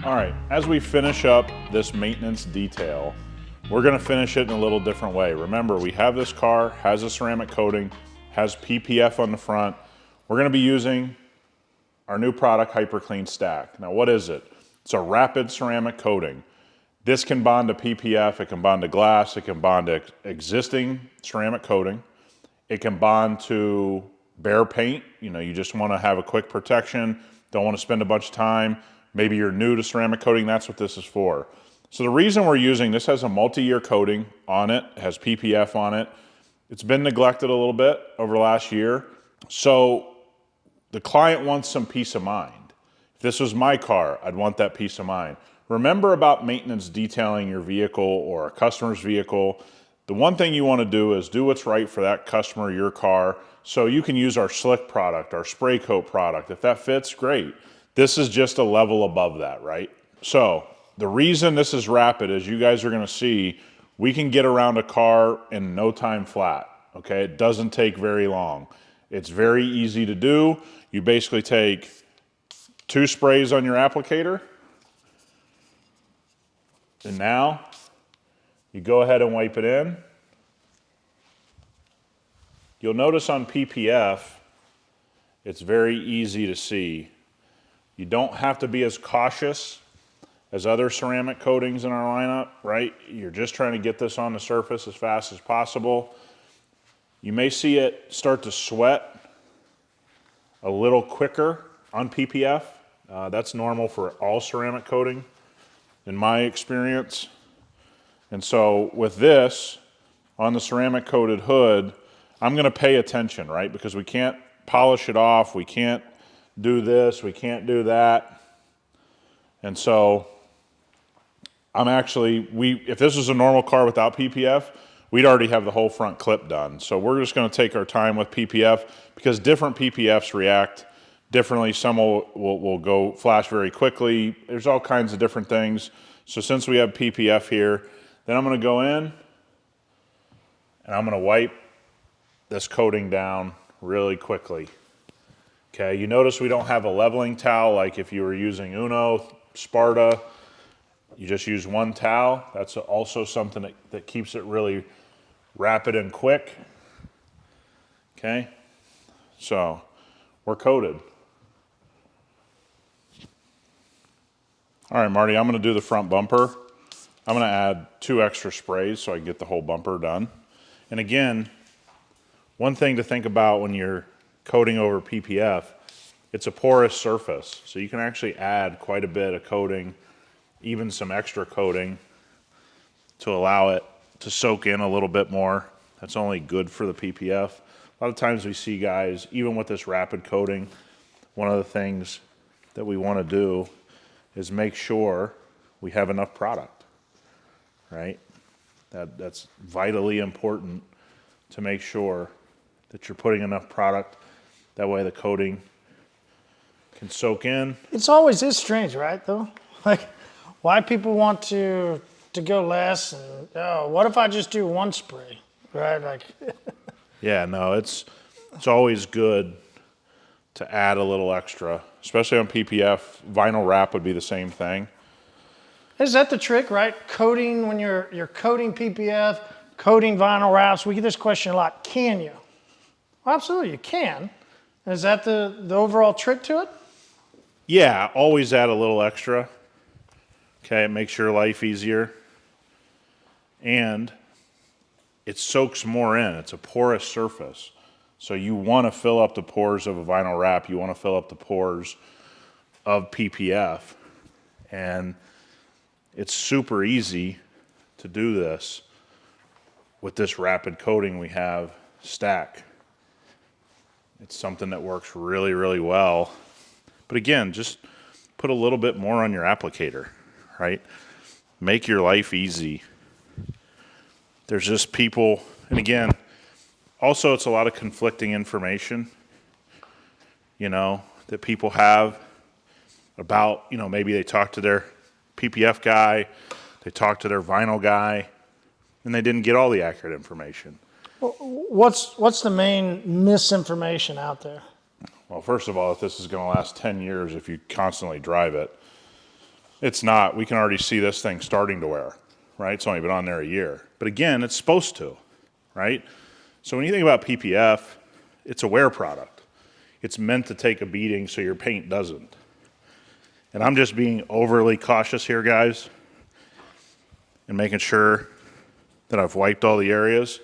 All right, as we finish up this maintenance detail, we're gonna finish it in a little different way. Remember, we have this car, has a ceramic coating, has PPF on the front. We're gonna be using our new product, hyperCLEAN STAK. Now, what is it? It's a rapid ceramic coating. This can bond to PPF, it can bond to glass, it can bond to existing ceramic coating. It can bond to bare paint. You know, you just wanna have a quick protection, don't wanna spend a bunch of time. Maybe you're new to ceramic coating, that's what this is for. So the reason we're using, this has a multi-year coating on it, has PPF on it. It's been neglected a little bit over the last year. So the client wants some peace of mind. If this was my car, I'd want that peace of mind. Remember about maintenance detailing your vehicle or a customer's vehicle. The one thing you want to do is do what's right for that customer, your car. So you can use our SLIQ product, our spray coat product. If that fits, great. This is just a level above that, right? So the reason this is rapid is you guys are gonna see, we can get around a car in no time flat, okay? It doesn't take very long. It's very easy to do. You basically take 2 sprays on your applicator, and now you go ahead and wipe it in. You'll notice on PPF, it's very easy to see. You don't have to be as cautious as other ceramic coatings in our lineup, right? You're just trying to get this on the surface as fast as possible. You may see it start to sweat a little quicker on PPF. That's normal for all ceramic coating, in my experience. And so with this, on the ceramic coated hood, I'm gonna pay attention, right? Because we can't polish it off, we can't do this, we can't do that. And so I'm actually, if this was a normal car without PPF, we'd already have the whole front clip done. So we're just gonna take our time with PPF because different PPFs react differently. Some will go flash very quickly. There's all kinds of different things. So since we have PPF here, then I'm gonna go in and I'm gonna wipe this coating down really quickly. Okay, you notice we don't have a leveling towel like if you were using Uno, Sparta. You just use one towel. That's also something that keeps it really rapid and quick. Okay, so we're coated. All right, Marty, I'm gonna do the front bumper. I'm gonna add 2 extra sprays so I can get the whole bumper done. And again, one thing to think about when you're coating over PPF, it's a porous surface. So you can actually add quite a bit of coating, even some extra coating to allow it to soak in a little bit more. That's only good for the PPF. A lot of times we see guys, even with this rapid coating, one of the things that we want to do is make sure we have enough product, right? That's vitally important to make sure that you're putting enough product. That way the coating can soak in. It's always is strange, right, though? Like, why people want to go less, and what if I just do 1 spray, right? Like, yeah, no, it's always good to add a little extra, especially on PPF. Vinyl wrap would be the same thing. Is that the trick, right? Coating, when you're coating PPF, coating vinyl wraps, we get this question a lot, can you? Well, absolutely, you can. Is that the overall trick to it? Yeah, always add a little extra. Okay, it makes your life easier. And it soaks more in. It's a porous surface. So you want to fill up the pores of a vinyl wrap. You want to fill up the pores of PPF. And it's super easy to do this with this rapid coating we have, STAK. It's something that works really, really well. But again, just put a little bit more on your applicator, right? Make your life easy. There's just people, and again, also it's a lot of conflicting information, you know, that people have about, you know, maybe they talk to their PPF guy, they talk to their vinyl guy, and they didn't get all the accurate information. What's the main misinformation out there? Well, first of all, if this is going to last 10 years if you constantly drive it, It's not. We can already see this thing starting to wear, right? It's only been on there a year. But again, it's supposed to, right? So when you think about PPF, it's a wear product. It's meant to take a beating so your paint doesn't. And I'm just being overly cautious here, guys, and making sure that I've wiped all the areas.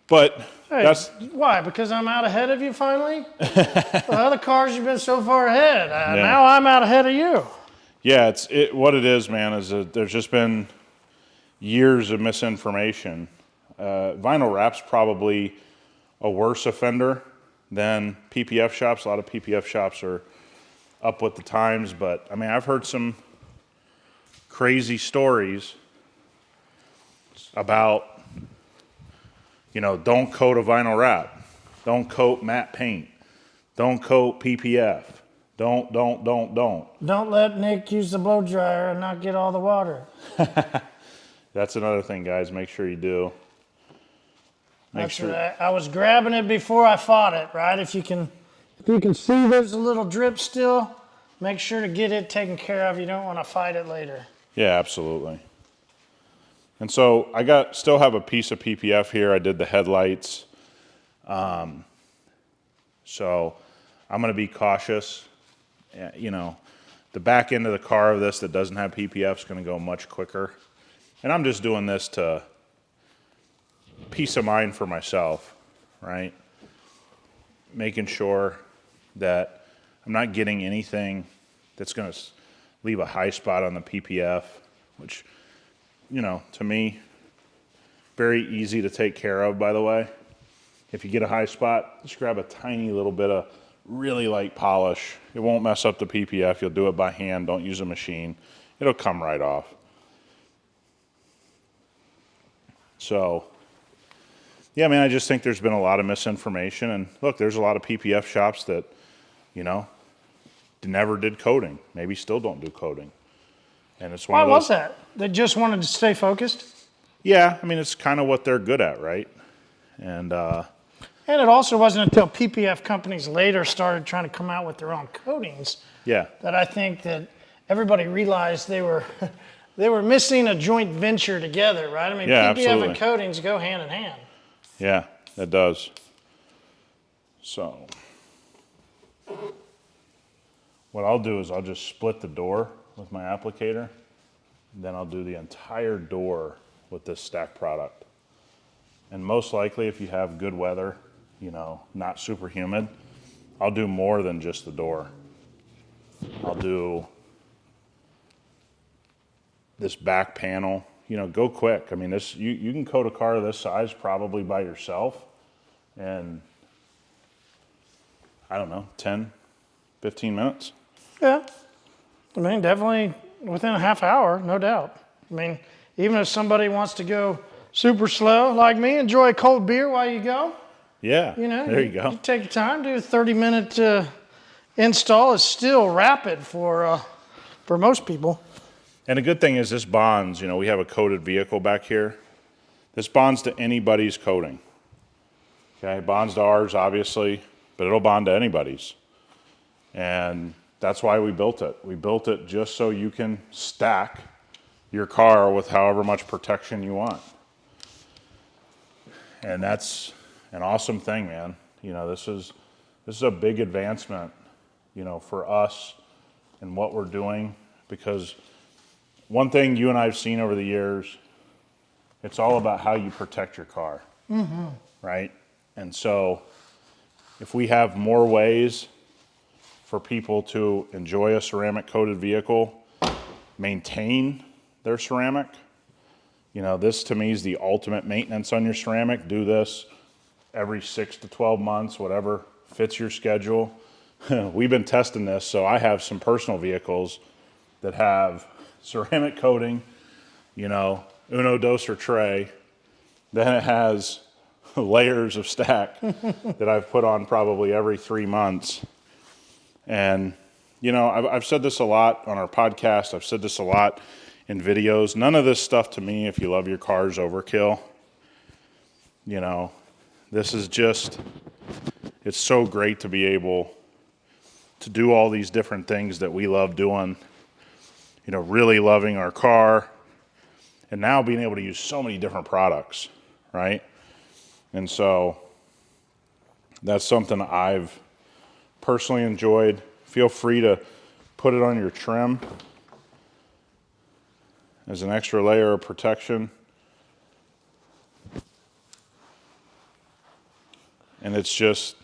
But Hey, that's... Why? Because I'm out ahead of you finally? The other cars, you've been so far ahead. Now I'm out ahead of you. Yeah, what it is, man, is that there's just been years of misinformation. Vinyl wrap's probably a worse offender than PPF shops. A lot of PPF shops are up with the times, but I mean, I've heard some crazy stories about, don't coat a vinyl wrap, don't coat matte paint, don't coat PPF, don't. Don't let Nick use the blow dryer and not get all the water. That's another thing, guys. Make sure you do. Make sure. I was grabbing it before I fought it, right? If you can see there's a little drip still, make sure to get it taken care of. You don't want to fight it later. Yeah, absolutely. And so I still have a piece of PPF here. I did the headlights. So I'm going to be cautious. The back end of the car of this that doesn't have PPF is going to go much quicker. And I'm just doing this to peace of mind for myself, right? Making sure that I'm not getting anything that's going to leave a high spot on the PPF, which, to me, very easy to take care of, by the way. If you get a high spot, just grab a tiny little bit of really light polish. It won't mess up the PPF. You'll do it by hand. Don't use a machine. It'll come right off. So, yeah, I just think there's been a lot of misinformation. And look, there's a lot of PPF shops that, never did coating. Maybe still don't do coating. And it's one of those. Why was that? They just wanted to stay focused? Yeah, it's kind of what they're good at, right? And it also wasn't until PPF companies later started trying to come out with their own coatings that I think that everybody realized they were missing a joint venture together, right? PPF absolutely. and coatings go hand in hand. Yeah, it does. So what I'll do is I'll just split the door with my applicator. Then I'll do the entire door with this STAK product. And most likely, if you have good weather, not super humid, I'll do more than just the door. I'll do this back panel. Go quick. This you can coat a car this size probably by yourself, and I don't know, 10, 15 minutes. Yeah, definitely within a half hour, no doubt. Even if somebody wants to go super slow like me, enjoy a cold beer while you go. Yeah, there you go. You take your time, do a 30-minute install is still rapid for most people. And the good thing is this bonds, we have a coated vehicle back here. This bonds to anybody's coating. Okay, bonds to ours, obviously, but it'll bond to anybody's. And that's why we built it. We built it just so you can stack your car with however much protection you want. And that's an awesome thing, man. This is a big advancement, for us and what we're doing, because one thing you and I have seen over the years, it's all about how you protect your car, right? And so if we have more ways for people to enjoy a ceramic coated vehicle, maintain their ceramic, this to me is the ultimate maintenance on your ceramic. Do this every 6 to 12 months, whatever fits your schedule. We've been testing this, so I have some personal vehicles that have ceramic coating, uno, dos, or tres. Then it has layers of STAK that I've put on probably every 3 months. And, I've said this a lot on our podcast. I've said this a lot in videos. None of this stuff to me, if you love your car, is overkill. This is just, it's so great to be able to do all these different things that we love doing really loving our car, and now being able to use so many different products, right? And so that's something I've personally enjoyed. Feel free to put it on your trim as an extra layer of protection. And it's just,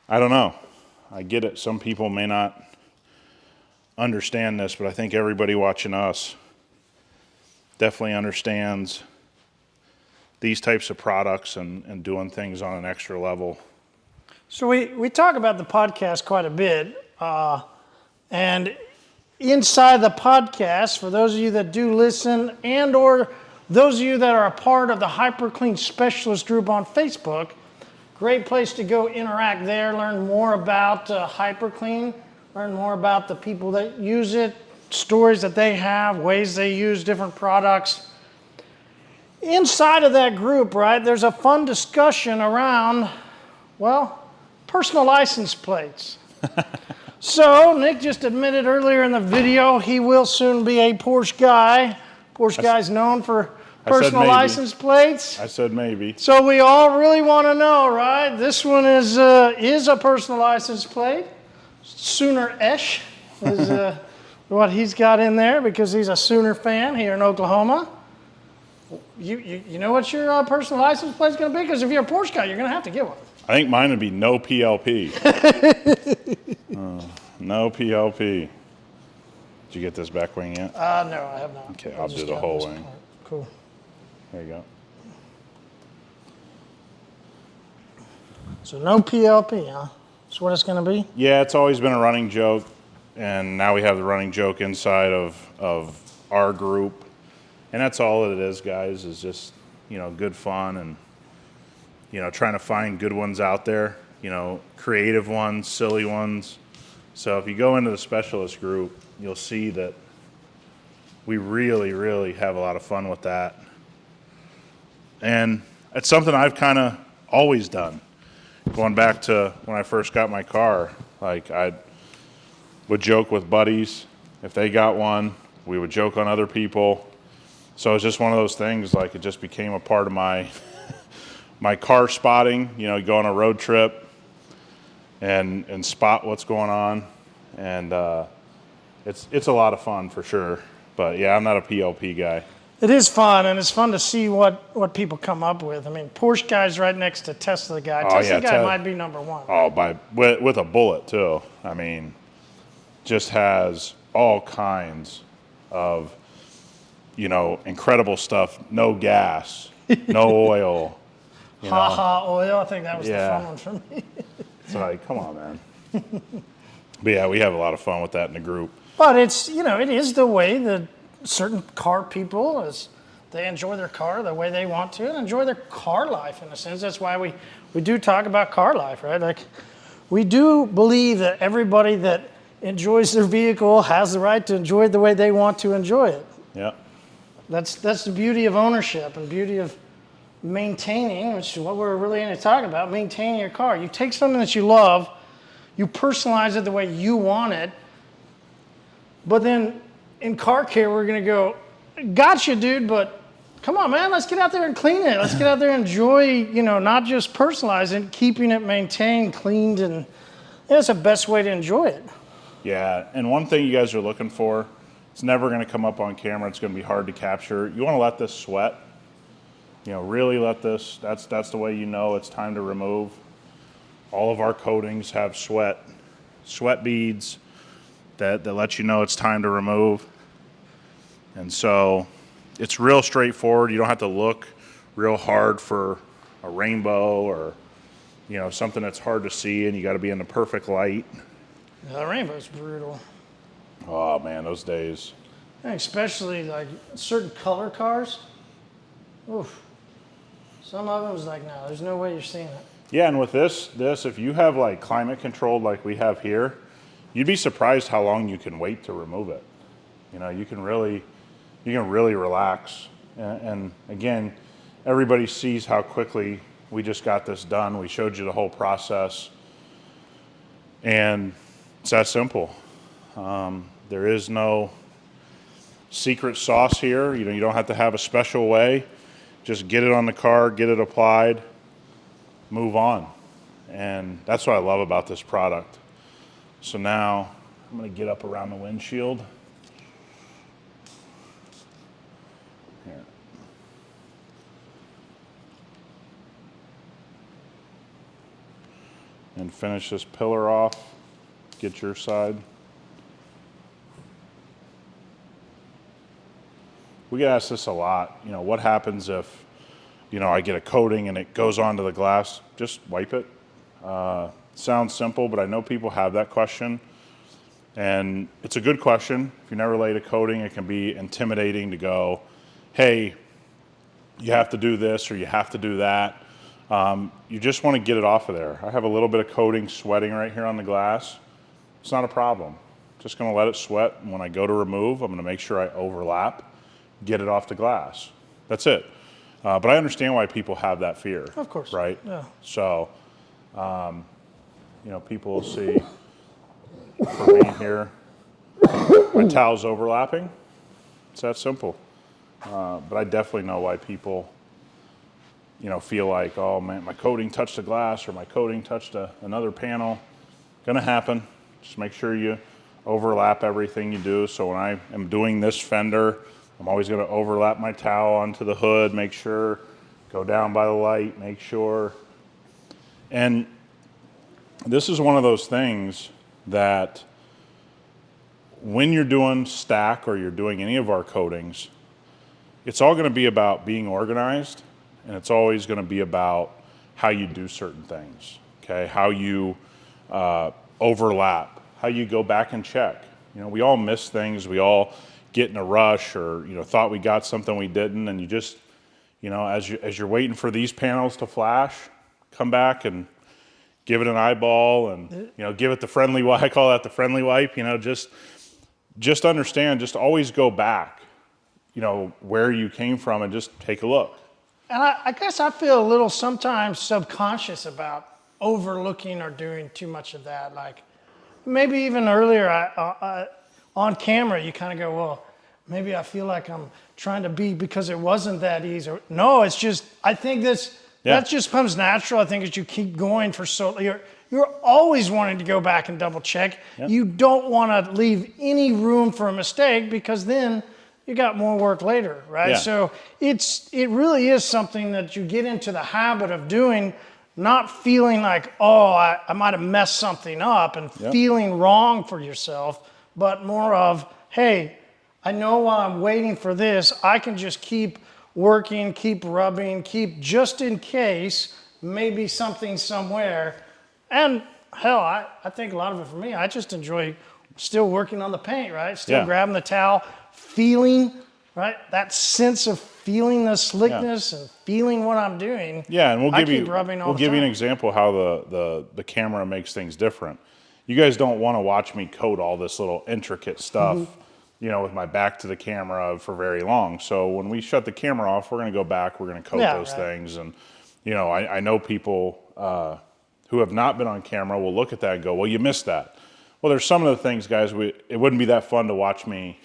I don't know. I get it. Some people may not understand this, but I think everybody watching us definitely understands these types of products and doing things on an extra level. So we talk about the podcast quite a bit, and inside the podcast, for those of you that do listen and or those of you that are a part of the hyperCLEAN specialist group on Facebook, great place to go interact there, learn more about hyperCLEAN, learn more about the people that use it, stories that they have, ways they use different products. Inside of that group, right, there's a fun discussion around, well, personal license plates. So Nick just admitted earlier in the video he will soon be a Porsche guy. Porsche guy's known for personal license plates. I said maybe. So we all really want to know, right? This one is a personal license plate. Sooner-ish is what he's got in there because he's a Sooner fan here in Oklahoma. You know what your personal license plate is going to be? Because if you're a Porsche guy, you're going to have to get one. I think mine would be no PLP. No PLP. Did you get this back wing yet? No, I have not. Okay, I'll do the whole wing. Part. Cool. There you go. So no PLP, huh? That's what it's going to be? Yeah, it's always been a running joke, and now we have the running joke inside of our group. And that's all it is, guys, is just, good fun and, trying to find good ones out there, creative ones, silly ones. So if you go into the specialist group, you'll see that we really, really have a lot of fun with that. And it's something I've kind of always done. Going back to when I first got my car, like I would joke with buddies. If they got one, we would joke on other people. So it's just one of those things, like it just became a part of my my car spotting, go on a road trip and spot what's going on. And it's a lot of fun for sure. But yeah, I'm not a PLP guy. It is fun, and it's fun to see what people come up with. I mean, Porsche guy's right next to Tesla guy. Tesla guy might be number one. Oh, with a bullet too. I mean, just has all kinds of, incredible stuff. No gas, no oil. Oil. I think that was the fun one for me. It's like, come on, man. But yeah, we have a lot of fun with that in the group. But it's, it is the way that certain car people, as they enjoy their car the way they want to and enjoy their car life in a sense. That's why we do talk about car life, right? Like, we do believe that everybody that enjoys their vehicle has the right to enjoy it the way they want to enjoy it. Yeah. That's the beauty of ownership and beauty of maintaining, which is what we're really going to talk about, maintaining your car. You take something that you love, you personalize it the way you want it, but then in car care, we're going to go, gotcha, dude, but come on, man, let's get out there and clean it. Let's get out there and enjoy, not just personalizing it, keeping it maintained, cleaned, and that's the best way to enjoy it. Yeah, and one thing you guys are looking for, it's never going to come up on camera. It's going to be hard to capture. You want to let this sweat. Really let this, that's the way it's time to remove. All of our coatings have sweat beads that let you know it's time to remove. And so it's real straightforward. You don't have to look real hard for a rainbow or, something that's hard to see, and you got to be in the perfect light. The rainbow's brutal. Oh man, those days. Especially like certain color cars. Oof. Some of them was like, no, there's no way you're seeing it. Yeah, and with this, if you have like climate controlled like we have here, you'd be surprised how long you can wait to remove it. You can really relax. And again, everybody sees how quickly we just got this done. We showed you the whole process. And it's that simple. There is no secret sauce here. You know, you don't have to have a special way. Just get it on the car, get it applied, move on. And that's what I love about this product. So now I'm going to get up around the windshield. Here. And finish this pillar off. Get your side. We get asked this a lot. You know, what happens if, you know, I get a coating and it goes onto the glass? Just wipe it. Sounds simple, but I know people have that question. And it's a good question. If you never laid a coating, it can be intimidating to go, hey, you have to do this or you have to do that. You just want to get it off of there. I have a little bit of coating sweating right here on the glass. It's not a problem. Just going to let it sweat. And when I go to remove, I'm going to make sure I overlap, get it off the glass. That's it. But I understand why people have that fear. Of course. Right? Yeah. So, you know, people will see, for me here, my towel's overlapping. It's that simple. But I definitely know why people, you know, feel like, oh man, my coating touched the glass or my coating touched another panel. Gonna happen. Just make sure you overlap everything you do. So when I am doing this fender, I'm always gonna overlap my towel onto the hood, make sure, go down by the light, make sure. And this is one of those things that when you're doing STAK or you're doing any of our coatings, it's all gonna be about being organized, and it's always gonna be about how you do certain things, okay? How you overlap, how you go back and check. You know, we all miss things, we all get in a rush or, you know, thought we got something we didn't, and you just, you know, as you're waiting for these panels to flash, come back and give it an eyeball and, you know, give it the friendly wipe. I call that the friendly wipe, you know, just understand, just always go back, you know, where you came from and just take a look. And I guess I feel a little sometimes subconscious about overlooking or doing too much of that. Like maybe even earlier on camera, you kind of go, well, maybe I feel like I'm trying to be because it wasn't that easy. No, it's just, I think that just comes natural. I think as you keep going for you're always wanting to go back and double check. Yep. You don't want to leave any room for a mistake because then you got more work later, right? Yeah. So it really is something that you get into the habit of doing, not feeling like, oh, I might have messed something up and feeling wrong for yourself, but more of, hey, I know while I'm waiting for this, I can just keep working, keep rubbing, keep just in case, maybe something somewhere. And hell, I think a lot of it for me, I just enjoy still working on the paint, right? Still grabbing the towel, feeling, right? That sense of feeling the slickness and feeling what I'm doing. Yeah, and we'll give you an example how the camera makes things different. You guys don't want to watch me coat all this little intricate stuff, you know, with my back to the camera for very long. So when we shut the camera off, we're going to go back, we're going to coat those things. And, you know, I know people who have not been on camera will look at that and go, well, you missed that. Well, there's some of the things, guys, it wouldn't be that fun to watch me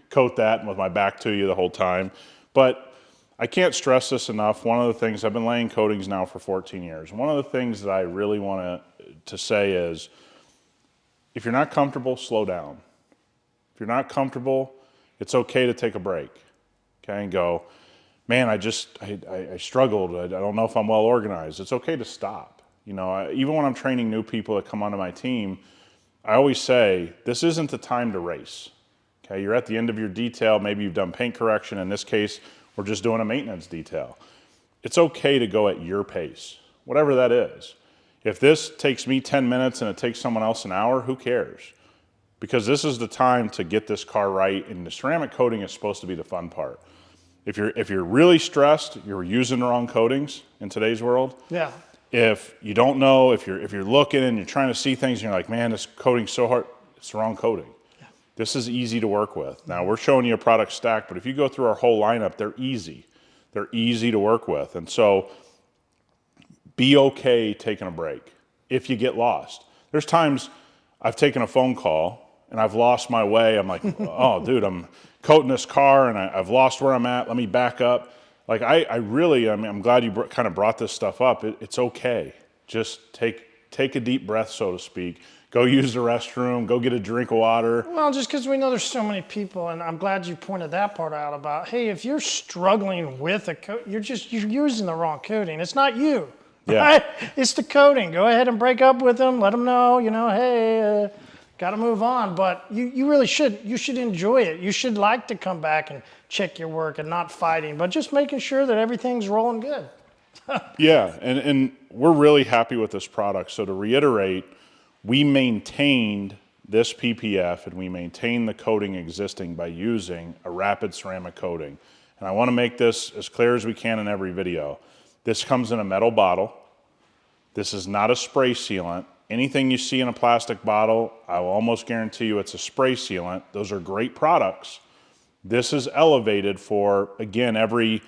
coat that with my back to you the whole time. But I can't stress this enough. One of the things, I've been laying coatings now for 14 years. One of the things that I really want to say is, if you're not comfortable, slow down. If you're not comfortable, it's okay to take a break, okay, and go, man, I struggled. I don't know if I'm well organized. It's okay to stop. You know, even when I'm training new people that come onto my team, I always say, this isn't the time to race, okay? You're at the end of your detail. Maybe you've done paint correction. In this case, we're just doing a maintenance detail. It's okay to go at your pace, whatever that is. If this takes me 10 minutes and it takes someone else an hour, who cares? Because this is the time to get this car right, and the ceramic coating is supposed to be the fun part. If you're really stressed, you're using the wrong coatings in today's world. Yeah. If you don't know, if you're looking and you're trying to see things and you're like, man, this coating's so hard, it's the wrong coating. Yeah. This is easy to work with. Now we're showing you a product stack, but if you go through our whole lineup, they're easy. They're easy to work with. And so be okay taking a break if you get lost. There's times I've taken a phone call and I've lost my way. I'm like, oh, dude, I'm coating this car and I've lost where I'm at. Let me back up. Like I'm glad you kind of brought this stuff up. It's okay. Just take a deep breath, so to speak. Go use the restroom, go get a drink of water. Well, just because we know there's so many people, and I'm glad you pointed that part out about, hey, if you're struggling with a coat, you're using the wrong coating. It's not you, right? It's the coating. Go ahead and break up with them. Let them know, hey, got to move on. But you really should. You should enjoy it. You should like to come back and check your work and not fighting, but just making sure that everything's rolling good. Yeah, and we're really happy with this product. So to reiterate, we maintained this PPF and we maintained the coating existing by using a rapid ceramic coating. And I want to make this as clear as we can in every video. This comes in a metal bottle. This is not a spray sealant. Anything you see in a plastic bottle, I will almost guarantee you it's a spray sealant. Those are great products. This is elevated for, again, every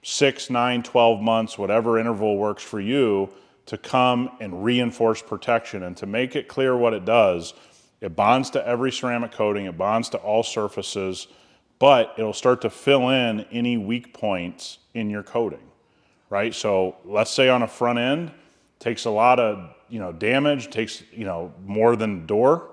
6, 9, 12 months, whatever interval works for you, to come and reinforce protection. And to make it clear what it does, it bonds to every ceramic coating, it bonds to all surfaces, but it'll start to fill in any weak points in your coating, right? So let's say on a front end, takes a lot of damage, takes more than door.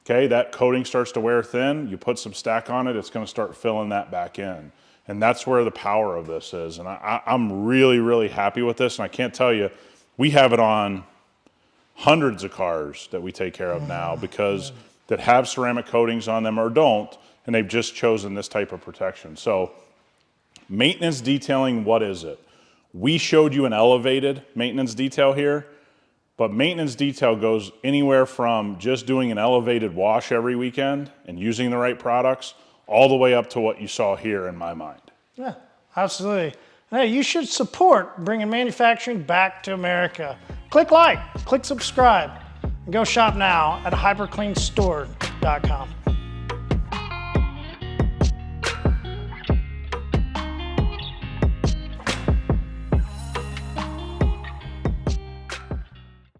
Okay, that coating starts to wear thin, you put some STAK on it, it's gonna start filling that back in. And that's where the power of this is. And I'm really, really happy with this. And I can't tell you, we have it on hundreds of cars that we take care of now because that have ceramic coatings on them or don't, and they've just chosen this type of protection. So maintenance detailing, what is it? We showed you an elevated maintenance detail here, but maintenance detail goes anywhere from just doing an elevated wash every weekend and using the right products all the way up to what you saw here in my mind. Yeah, absolutely. Hey, you should support bringing manufacturing back to America. Click like, click subscribe, and go shop now at hypercleanstore.com.